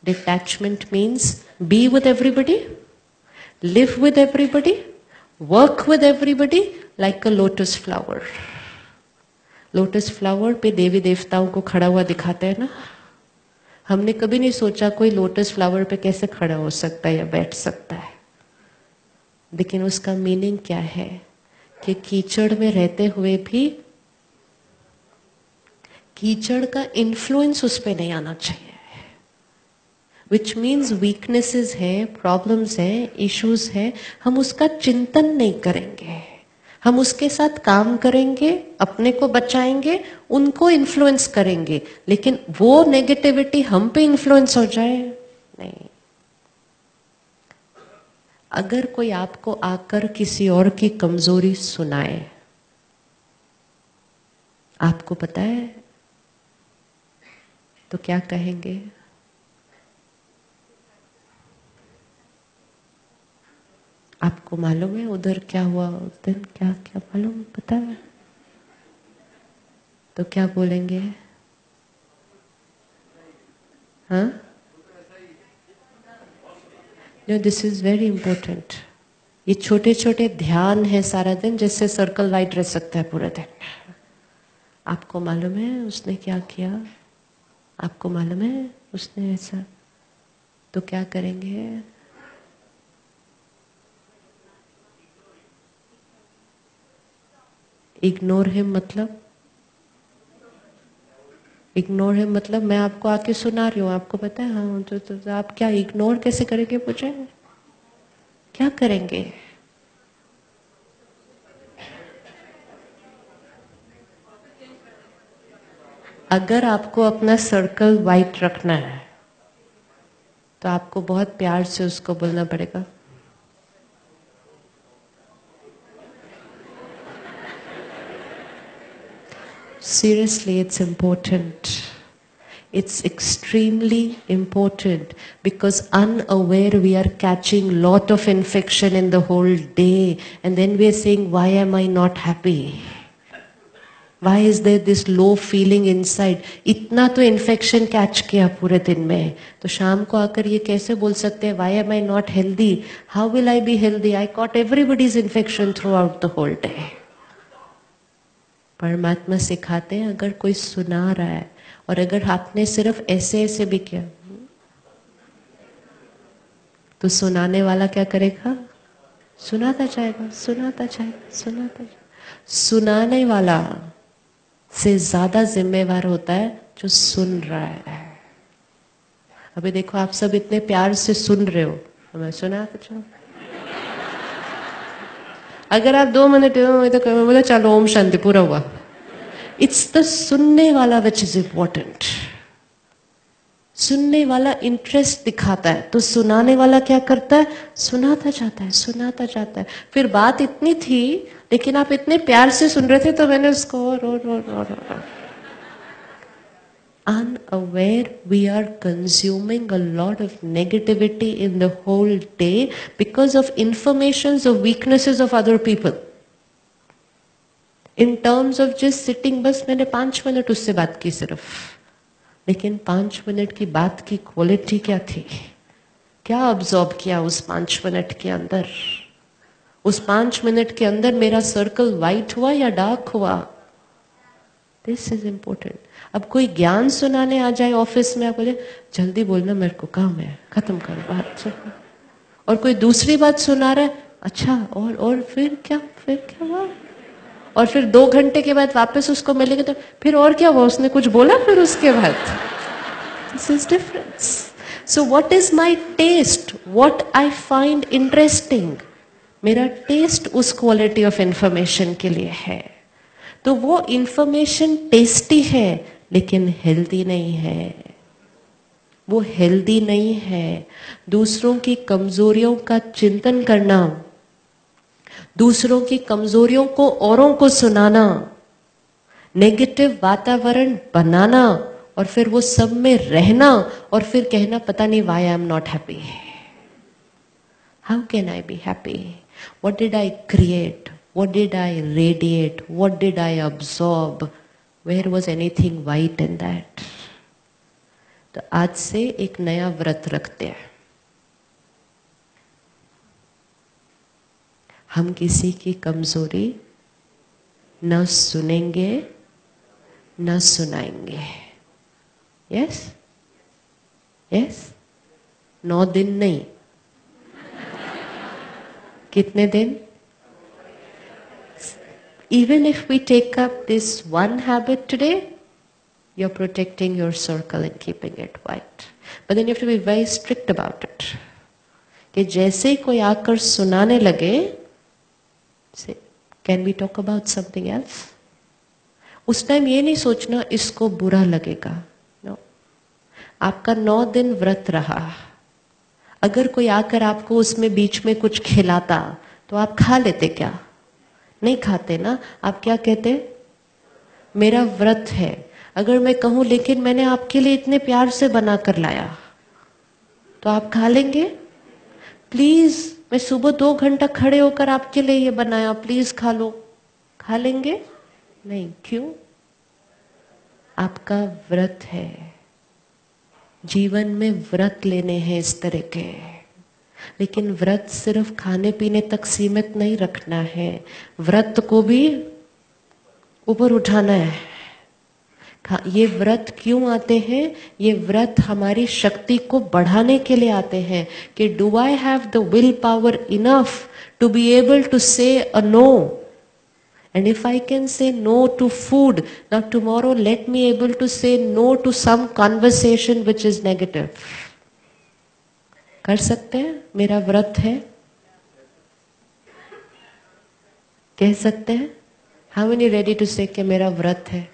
Detachment means be with everybody, live with everybody, work with everybody like a lotus flower. Lotus flower पे देवी देवताओं को खड़ा हुआ दिखाते हैं ना. हमने कभी नहीं सोचा कोई लोटस फ्लावर पे कैसे खड़ा हो सकता है या बैठ सकता है. लेकिन उसका मीनिंग क्या है कि कीचड़ में रहते हुए भी कीचड़ का इन्फ्लुएंस उस पे नहीं आना चाहिए. विच मीन्स वीकनेसेस है, प्रॉब्लम्स है, इश्यूज है, हम उसका चिंतन नहीं करेंगे. हम उसके साथ काम करेंगे, अपने को बचाएंगे, उनको इन्फ्लुएंस करेंगे, लेकिन वो नेगेटिविटी हम पे इन्फ्लुएंस हो जाए नहीं. अगर कोई आपको आकर किसी और की कमजोरी सुनाए, आपको पता है तो क्या कहेंगे? आपको मालूम है उधर क्या हुआ उस दिन? क्या क्या मालूम, पता है? तो क्या बोलेंगे? हाँ, no, this is very important. ये छोटे छोटे ध्यान है सारा दिन, जिससे सर्कल लाइट रह सकता है पूरा दिन. आपको मालूम है उसने क्या किया? आपको मालूम है उसने ऐसा? तो क्या करेंगे? इग्नोर हिम मतलब? इग्नोर हिम मतलब मैं आपको आके सुना रही हूँ, आपको पता है. हाँ, तो आप क्या इग्नोर कैसे करेंगे मुझे? क्या करेंगे? अगर आपको अपना सर्कल वाइट रखना है तो आपको बहुत प्यार से उसको बोलना पड़ेगा. Seriously, it's important. It's extremely important because unaware we are catching lot of infection in the whole day, and then we are saying, why am I not happy? Why is there this low feeling inside? इतना तो infection catch किया पूरे दिन में, तो शाम को आकर ये कैसे बोल सकते हैं, why am I not healthy? How will I be healthy? I caught everybody's infection throughout the whole day. परमात्मा सिखाते हैं अगर कोई सुना रहा है और अगर आपने सिर्फ ऐसे ऐसे भी किया तो सुनाने वाला क्या करेगा? सुनाता जाएगा, सुनाता जाएगा, सुनाता जाएगा. सुनाने वाला से ज्यादा जिम्मेवार होता है जो सुन रहा है. अभी देखो आप सब इतने प्यार से सुन रहे हो, तो मैं सुनाता जाऊं. अगर आप 2 मिनट तो बोले चलो ओम शांति पूरा हुआ. इट्स द सुनने वाला विच इज इंपॉर्टेंट. सुनने वाला इंटरेस्ट दिखाता है तो सुनाने वाला क्या करता है? सुनाता जाता है, सुनाता जाता है. फिर बात इतनी थी लेकिन आप इतने प्यार से सुन रहे थे तो मैंने उसको और. Unaware, we are consuming a lot of negativity in the whole day because of informations of weaknesses of other people. In terms of just sitting, बस मैंने 5 मिनट उससे बात की सिर्फ, लेकिन 5 मिनट की बात की क्वालिटी क्या थी? क्या ऑब्जॉर्व किया उस 5 मिनट के अंदर? उस 5 मिनट के अंदर मेरा सर्कल वाइट हुआ या डार्क हुआ? This is important. अब कोई ज्ञान सुनाने आ जाए ऑफिस में, आप बोले जल्दी बोलना मेरे को काम है, खत्म कर बात. और कोई दूसरी बात सुना रहा है, अच्छा और फिर क्या हुआ? और फिर 2 घंटे के बाद वापस उसको मिलेंगे तो फिर और क्या हुआ? उसने कुछ बोला फिर उसके बाद? This is difference. So what is my taste? What I find interesting? मेरा टेस्ट उस क्वालिटी ऑफ इंफॉर्मेशन के लिए है. तो वो इंफॉर्मेशन टेस्टी है लेकिन हेल्दी नहीं है. वो हेल्दी नहीं है. दूसरों की कमजोरियों का चिंतन करना, दूसरों की कमजोरियों को औरों को सुनाना, नेगेटिव वातावरण बनाना और फिर वो सब में रहना और फिर कहना पता नहीं why I am not happy. How can I be happy? What did I create? What did I radiate? What did I absorb? Where was anything white in that? तो आज से एक नया व्रत रखते हैं। हम किसी की कमजोरी न सुनेंगे न सुनाएंगे। यस यस 9 दिन नहीं, कितने दिन? Even if we take up this one habit today, you're protecting your circle and keeping it white. But then you have to be very strict about it. कि जैसे ही कोई आकर सुनाने लगे, say, can we talk about something else? उस time ये नहीं सोचना इसको बुरा लगेगा। No. आपका 9 दिन व्रत रहा, अगर कोई आकर आपको उसमें बीच में कुछ खिलाता तो आप खा लेते क्या? नहीं खाते ना। आप क्या कहते? मेरा व्रत है। अगर मैं कहूं लेकिन मैंने आपके लिए इतने प्यार से बना कर लाया, तो आप खा लेंगे? प्लीज, मैं सुबह 2 घंटा खड़े होकर आपके लिए ये बनाया, प्लीज खा लो। खा लेंगे? नहीं। क्यों? आपका व्रत है। जीवन में व्रत लेने हैं इस तरह के, लेकिन व्रत सिर्फ खाने पीने तक सीमित नहीं रखना है, व्रत को भी ऊपर उठाना है। ये व्रत क्यों आते हैं? ये व्रत हमारी शक्ति को बढ़ाने के लिए आते हैं कि do I have the will power enough to be able to say a no, and if I can say no to food, now tomorrow let me able to say no to some conversation which is negative. कर सकते हैं? मेरा व्रत है, कह सकते हैं? How many ready to say कि मेरा व्रत है?